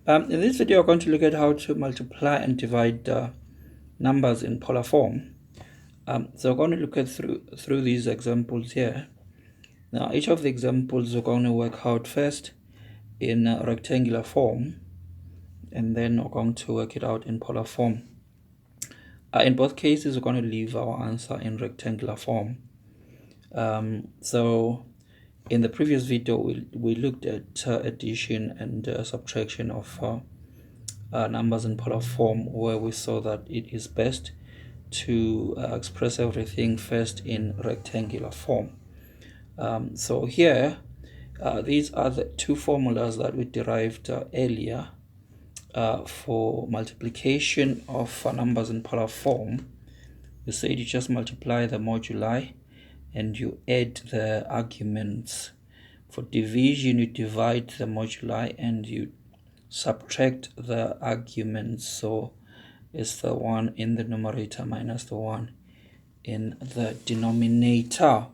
In this video, we're going to look at how to multiply and divide numbers in polar form. So we're going to look at through these examples here. Now, each of the examples we're going to work out first in rectangular form, and then we're going to work it out in polar form. In both cases, we're going to leave our answer in rectangular form. So in the previous video, we looked at addition and subtraction of numbers in polar form, where we saw that it is best to express everything first in rectangular form. So here, these are the two formulas that we derived earlier for multiplication of numbers in polar form. We said you just multiply the moduli and you add the arguments. For division, you divide the moduli and you subtract the arguments. So it's the 1 in the numerator minus the 1 in the denominator.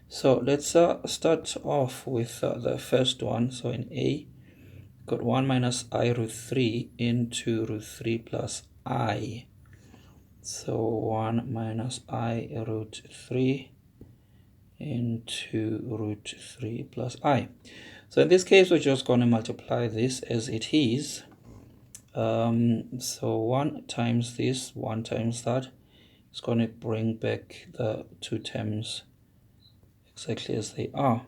So let's start off with the first one. So in A, got 1 minus I root 3 into root 3 plus I. So 1 minus I root 3 into root 3 plus I. So in this case, we're just going to multiply this as it is. So 1 times this, 1 times that, is going to bring back the two terms exactly as they are.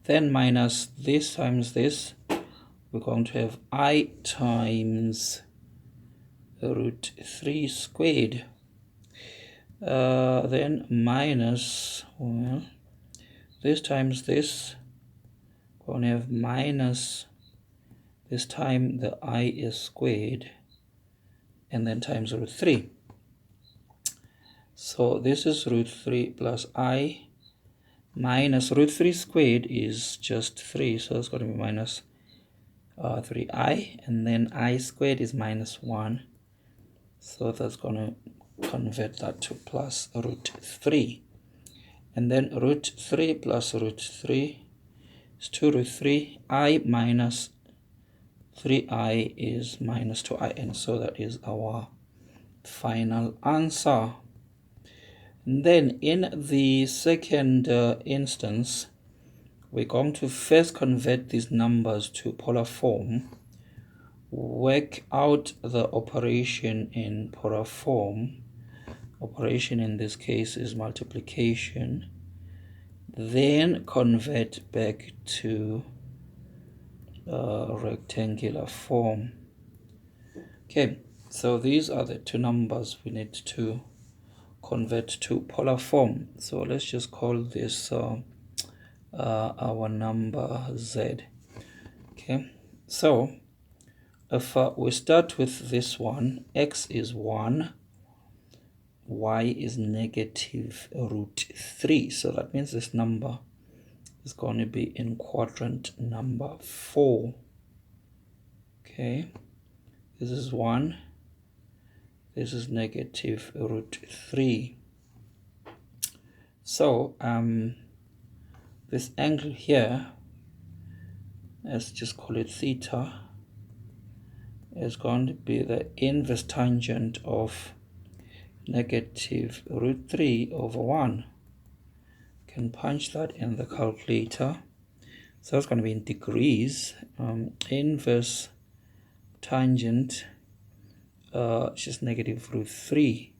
Then minus this times this, we're going to have I times root 3 squared. Then minus, well, this times this, we're going to have minus, this time the I is squared, and then times root 3. So this is root 3 plus I minus root 3 squared is just 3, so it's going to be minus 3i, and then I squared is minus 1, so that's going to convert that to plus root 3. And then root 3 plus root 3 is 2 root 3. I minus 3i is minus 2i, and so that is our final answer. And then in the second instance, we're going to first convert these numbers to polar form, work out the operation in polar form. Operation in this case is multiplication, then convert back to rectangular form. Okay, so these are the two numbers we need to convert to polar form. So let's just call this our number Z. Okay, so if we start with this one, x is 1, y is negative root 3. So that means this number is going to be in quadrant number 4. Okay, this is 1, this is negative root 3. So this angle here, let's just call it theta, is going to be the inverse tangent of negative root 3 over 1. You can punch that in the calculator. So it's going to be in degrees. Inverse tangent is just negative root 3.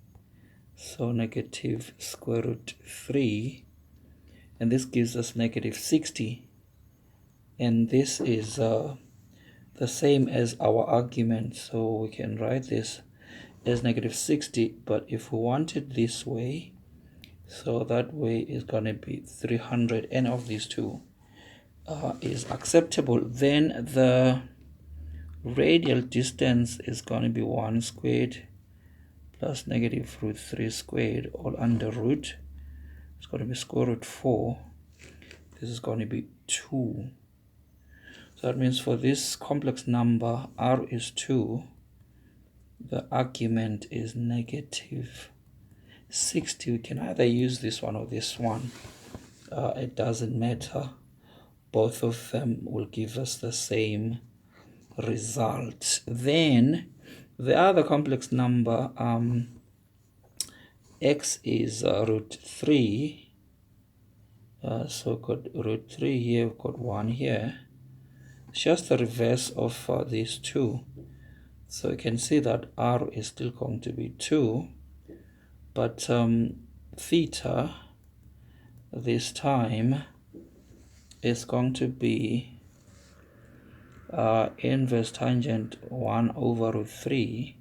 So negative square root 3. And this gives us negative 60. And this is the same as our argument. So we can write this as negative 60. But if we want it this way, so that way is going to be 300. Any of these two is acceptable. Then the radial distance is going to be 1 squared plus negative root 3 squared, all under root. It's going to be square root 4. This is going to be 2. So that means for this complex number, r is 2, the argument is negative 60. We can either use this one or this one. It doesn't matter. Both of them will give us the same result. Then the other complex number, x is root 3. So we've got root 3 here, we've got 1 here. It's just the reverse of these two. So you can see that r is still going to be 2, but theta this time is going to be inverse tangent 1 over root 3,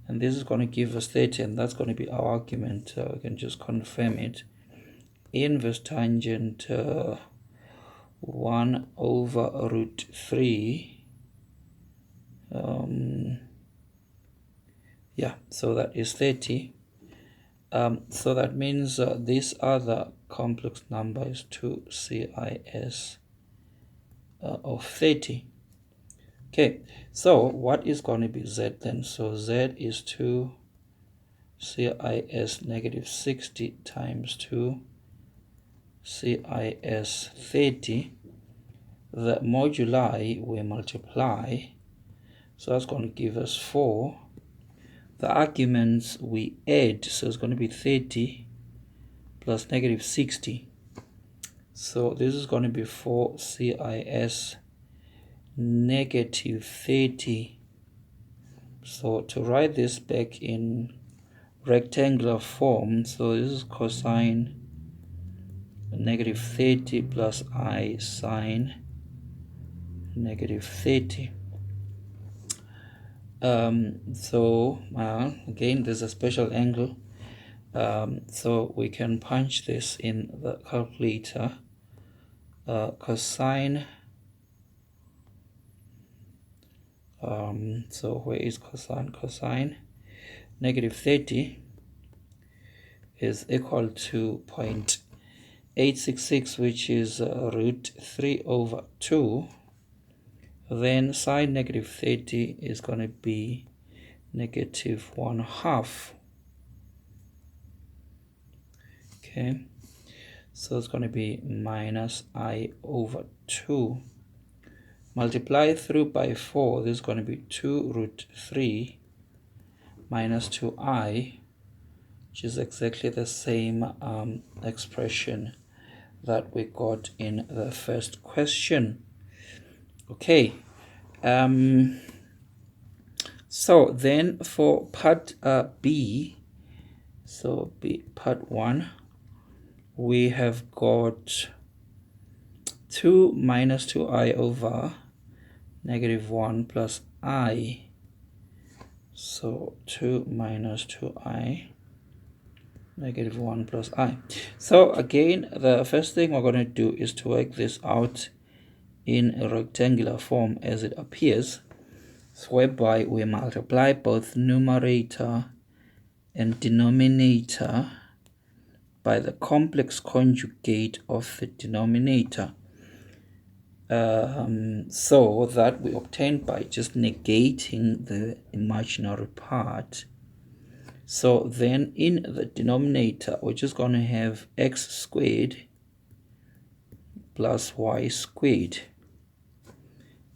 and this is going to give us 30, and that's going to be our argument. We can just confirm it. Inverse tangent 1 over root 3. Yeah, so that is 30. So that means this other complex number is 2 CIS of 30. Okay, so what is going to be Z then? So Z is 2 CIS negative 60 times 2 CIS 30. The moduli we multiply, so that's going to give us 4. The arguments we add, so it's going to be 30 plus negative 60. So this is going to be 4 CIS negative 30. So to write this back in rectangular form, so this is cosine negative 30 plus I sine negative 30. So again, there's a special angle, so we can punch this in the calculator. Cosine, so where is cosine? Cosine negative 30 is equal to 0.866, which is root 3 over 2. Then sine negative 30 is going to be negative 1/2. Okay, so it's going to be minus I over 2. Multiply through by 4, this is going to be 2 root 3 minus 2i, which is exactly the same expression that we got in the first question. Okay, so then for part B, so part 1, we have got 2 minus 2i over negative 1 plus I. So 2 minus 2i negative 1 plus I. So again, the first thing we're going to do is to work this out in a rectangular form as it appears, whereby we multiply both numerator and denominator by the complex conjugate of the denominator, so that we obtain by just negating the imaginary part. So then in the denominator, we're just going to have x squared plus y squared.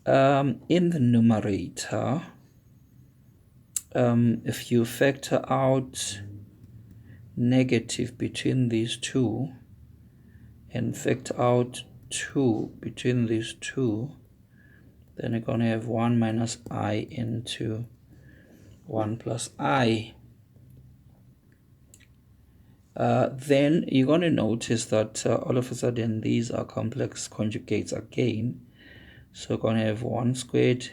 In the numerator, if you factor out negative between these two and factor out 2 between these two, then you're going to have 1 minus I into 1 plus I. Then you're going to notice that all of a sudden these are complex conjugates again. So we're going to have 1 squared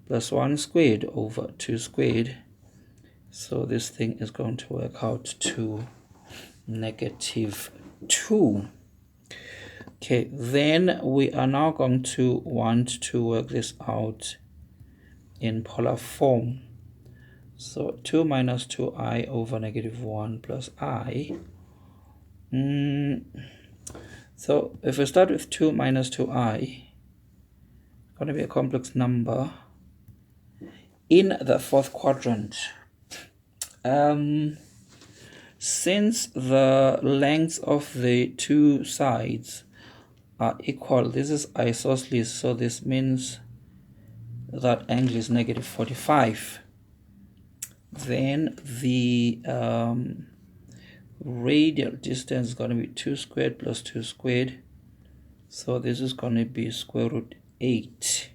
plus 1 squared over 2 squared. So this thing is going to work out to negative 2. Okay, then we are now going to want to work this out in polar form. So 2 minus 2i over negative 1 plus I. So if we start with 2 minus 2i, it's going to be a complex number in the fourth quadrant. Since the lengths of the two sides are equal, this is isosceles, so this means that angle is negative 45. Then the radial distance is going to be 2 squared plus 2 squared. So this is going to be square root 8.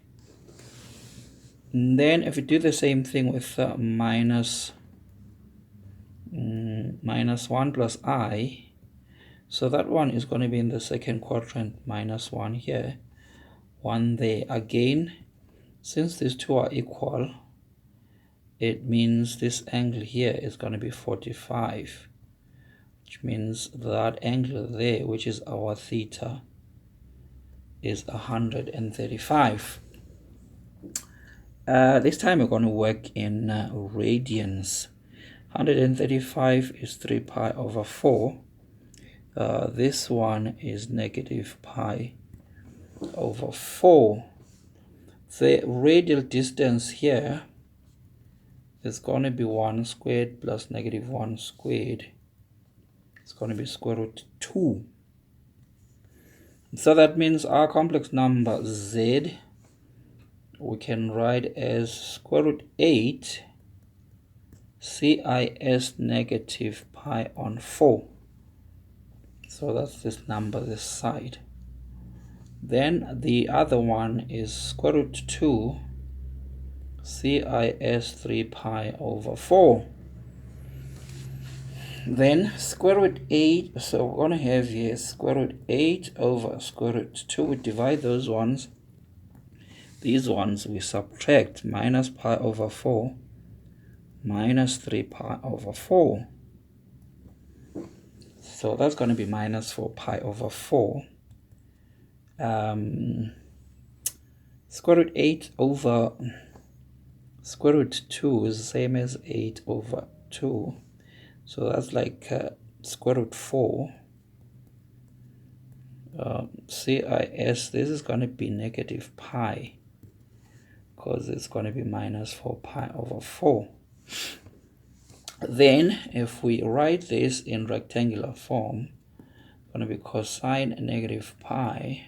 And then if we do the same thing with minus 1 plus I, so that one is going to be in the second quadrant, minus 1 here, 1 there. Again, since these two are equal, it means this angle here is going to be 45, which means that angle there, which is our theta, is 135. This time we're going to work in radians. 135 is 3 pi over 4. This one is negative pi over 4. The radial distance here is going to be 1 squared plus negative 1 squared. It's going to be square root 2. So that means our complex number z we can write as square root 8 CIS negative pi on 4. So that's this number this side. Then the other one is square root 2 CIS 3 pi over 4. Then square root 8, so we're going to have here square root 8 over square root 2. We divide those ones. These ones we subtract, minus pi over 4 minus 3 pi over 4. So that's going to be minus 4 pi over 4. Square root 8 over square root 2 is the same as 8 over 2. So that's like square root 4. CIS, this is going to be negative pi, because it's going to be minus 4 pi over 4. Then if we write this in rectangular form, it's going to be cosine negative pi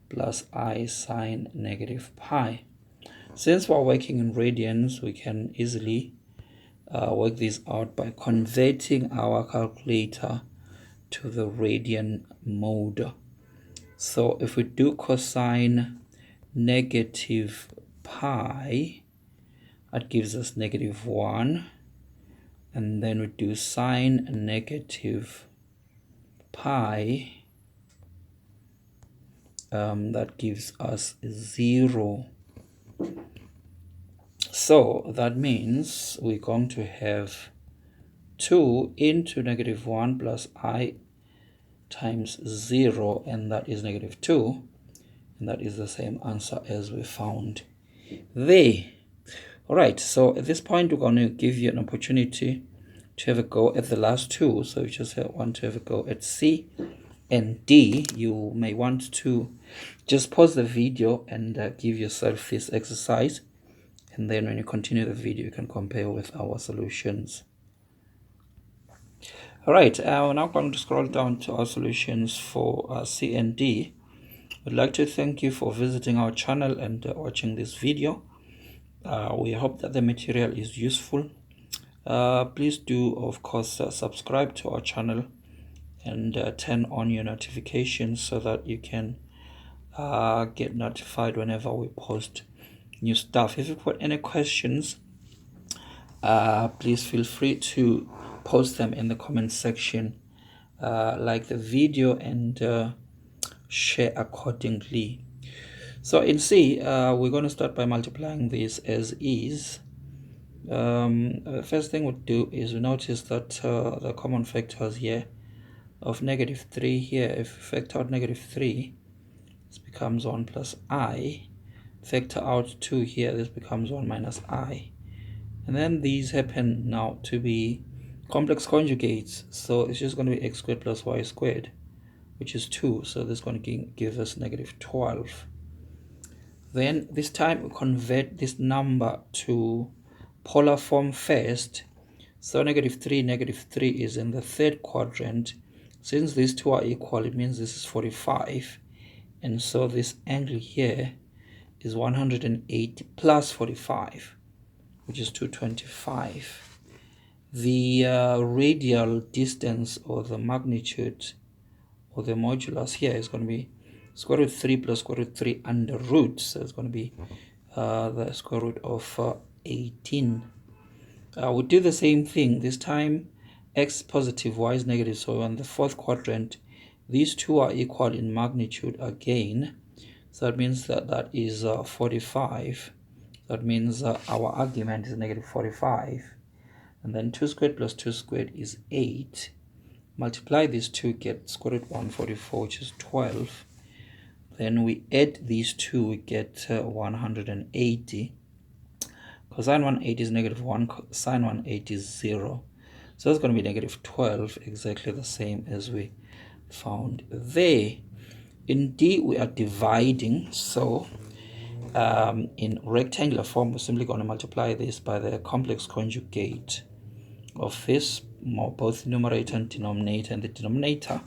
plus I sine negative pi. Since we're working in radians, we can easily work this out by converting our calculator to the radian mode. So if we do cosine negative pi, that gives us negative 1. And then we do sine negative pi, that gives us 0. So that means we're going to have 2 into negative 1 plus I times 0, and that is negative 2. And that is the same answer as we found there. All right, so at this point, we're going to give you an opportunity to have a go at the last two. So if you just want to have a go at C and D, you may want to just pause the video and give yourself this exercise. And then when you continue the video, you can compare with our solutions. All right, we're now going to scroll down to our solutions for C and D. I'd like to thank you for visiting our channel and watching this video. We hope that the material is useful. Please do, of course, subscribe to our channel and turn on your notifications so that you can get notified whenever we post new stuff. If you've got any questions, please feel free to post them in the comment section, like the video, and share accordingly. So in C, we're going to start by multiplying this as is. The first thing we'll do is we notice that the common factors here of negative 3 here, if we factor out negative 3, this becomes 1 plus I. Factor out 2 here, this becomes 1 minus I. And then these happen now to be complex conjugates, so it's just going to be x squared plus y squared, which is 2. So this is going to give us negative 12. Then this time we convert this number to polar form first. So negative 3 is in the third quadrant. Since these two are equal, it means this is 45. And so this angle here is 180 plus 45, which is 225. The radial distance, or the magnitude, or the modulus here is going to be square root 3 plus square root 3 under root. So it's going to be the square root of 18. We do the same thing. This time x positive, y is negative. So on the fourth quadrant, these two are equal in magnitude again. So that means that that is 45. That means our argument is negative 45. And then 2 squared plus 2 squared is 8. Multiply these two, get square root 144, which is 12. Then we add these two, we get 180. Cosine 180 is negative 1, sine 180 is 0. So it's going to be negative 12, exactly the same as we found there. In D, we are dividing, so in rectangular form, we're simply going to multiply this by the complex conjugate of this, both numerator and denominator. And the denominator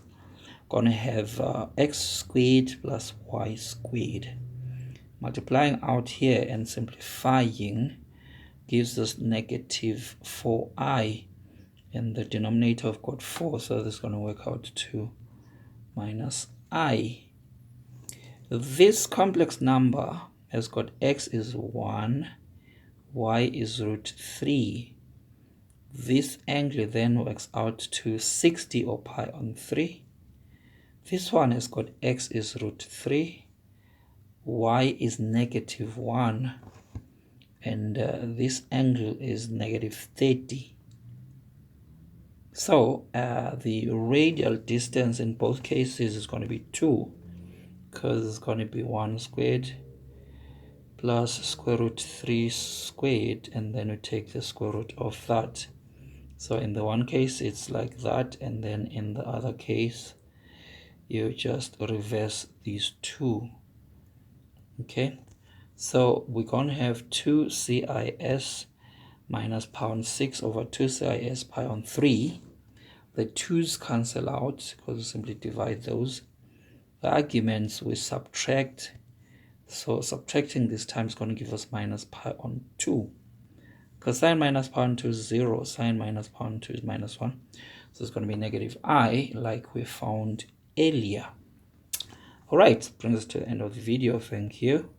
going to have x squared plus y squared. Multiplying out here and simplifying gives us negative 4i. In the denominator, I've got 4, so this is going to work out to minus I. This complex number has got x is 1, y is root 3. This angle then works out to 60 or pi on 3. This one has got x is root 3, y is negative 1, and this angle is negative 30. So the radial distance in both cases is going to be 2, because it's going to be 1 squared plus square root 3 squared, and then we take the square root of that. So in the one case it's like that, and then in the other case you just reverse these two. Okay, so we're going to have 2 cis minus pi on 6 over 2 cis pi on 3. The 2's cancel out because we simply divide those. The arguments we subtract, so subtracting this time is going to give us minus pi on 2. Because sine minus pi on 2 is 0, sine minus pi on 2 is minus 1. So it's going to be negative I, like we found earlier. Alright, brings us to the end of the video. Thank you.